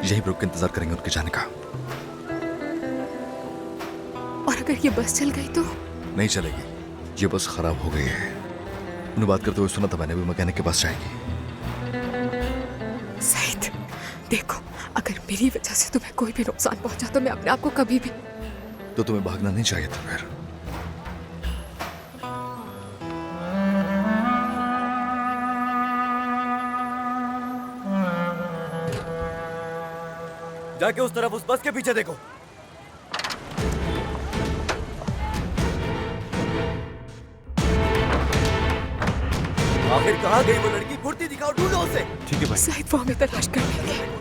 यहीं पर रुक के इंतजार करेंगे उनके जाने का। और अगर ये बस चल गई तो? नहीं चलेगी, ये बस खराब हो गई है। उन्हें बात करते हुए सुना था मैंने, भी मैकेनिक के पास जाएंगी। सईद, देखो अगर मेरी वजह से तुम्हें कोई भी नुकसान पहुंचा तो मैं अपने आप को कभी भी। तो तुम्हें भागना नहीं चाहिए था फिर। जाके उस तरफ उस बस के पीछे देखो। आखिर कहाँ गई वो लड़की? फुर्ती दिखाओ, ढूंढो उसे। ठीक है भाई। सईद, वो हमें तलाश कर लेंगे।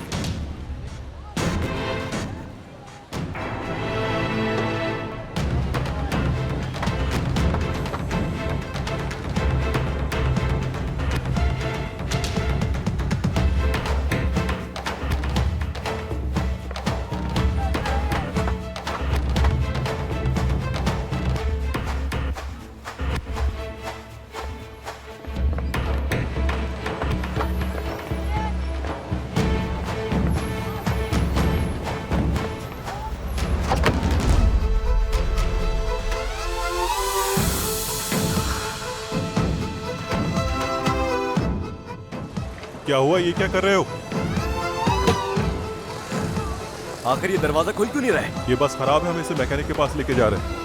क्या हुआ? ये क्या कर रहे हो? आखिर ये दरवाजा खुल क्यों नहीं रहा है? ये बस खराब है, हम इसे मैकेनिक के पास लेके जा रहे हैं।